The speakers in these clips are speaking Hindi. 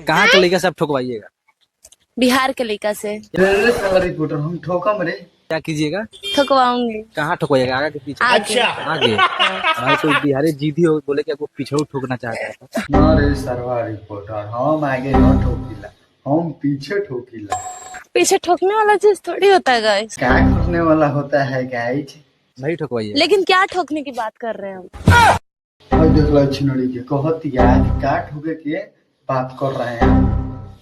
कहाँ के लड़का सब ठोकवाइएगा? बिहार के लड़का से। रिपोर्टर हम ठोकम रे। क्या कीजिएगा? ठोकवाऊंगी। कहाँ ठोकवाइएगा? आगे के पीछे? आगे। आगे। भाई तो बिहारी जीदी हो, बोले कि आपको पीछे ठोकना चाहता है। ना रे सरवा रिपोर्टर, हम आगे न ठोकीला, हम पीछे ठोकीला। पीछे ठोकने वाला चीज थोड़ी होता है गाइस। क्या ठोकने वाला होता है गाइस? नहीं ठोकवाइए। लेकिन क्या ठोकने की बात कर रहे हैं हम? और देख लो छिनड़ी के कहती यार क्या ठोके के बात कर रहे हैं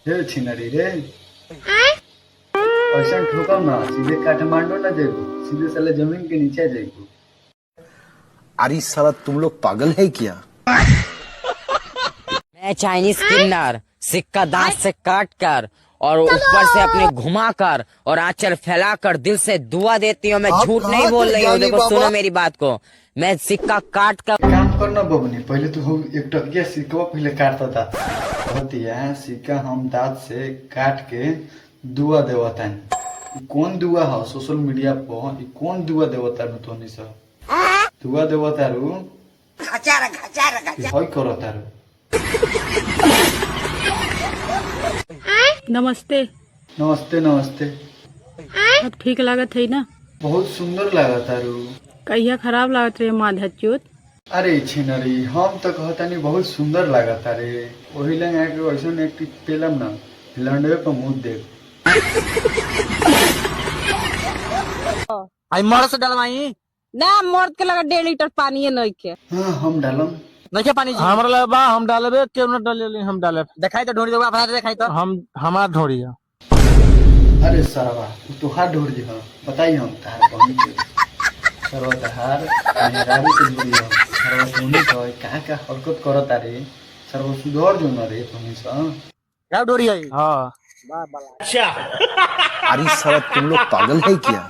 रे छिनड़ी रे। ऐसा ठोकम ना सीधे काठमांडू ना जाएगो, सीधे साले जमीन के नीचे जाएगो। अरे साला तुम लोग पागल है क्या? मैं चाइनीज किन्नर सिक्का दांत से काट कर और ऊपर से अपने घुमा कर और आंचल फैला कर दिल से दुआ देती हूँ। मैं झूठ नहीं बोल रही हूँ। देखो सुनो मेरी बात को, मैं सिक्का काट कर काम करना बबनी, पहले तो हम एक टकिया सिक्का पहले काटता था। कहती है सिक्का हम दांत से काट के दुआ देवता है। कौन दुआ है सोशल मीडिया पर? कौन दुआ देवता नु तोनी सा दुआ देवता रू होय करता रू। नमस्ते। नमस्ते नमस्ते। अब ठीक लागत है ना? बहुत सुंदर लागता रू। कहिया खराब लागत रहे माधा चोत। अरे छिनरी हम तो कहता नहीं बहुत सुंदर लागता रे। वही लगे आके वैसा एक पेलम ना लंडवे पर मुंह देख। आई मर्द से डलवाई ना मर्द के लगा 1.5 लीटर पानी है नहीं के। हाँ हम डालम नहीं क्या पानी जी? हमरा लगा बा हम डालबे क्यों न डाले हम डाले दिखाई तो ढूंढ दो अपना दिखाई तो हम हमार ढोड़िया। अरे सरवा तू हाथ ढोड़ जी हाँ बताइए हम तार बहन के सरवा तहार मेहरारू के ढोड़ी हम सरवा तुमने तो कहाँ का हरकत करत रे सरवा सुधर जो न रे तुमने सा क्या डोरी आई? हाँ अरे साला तुम लोग पागल है क्या?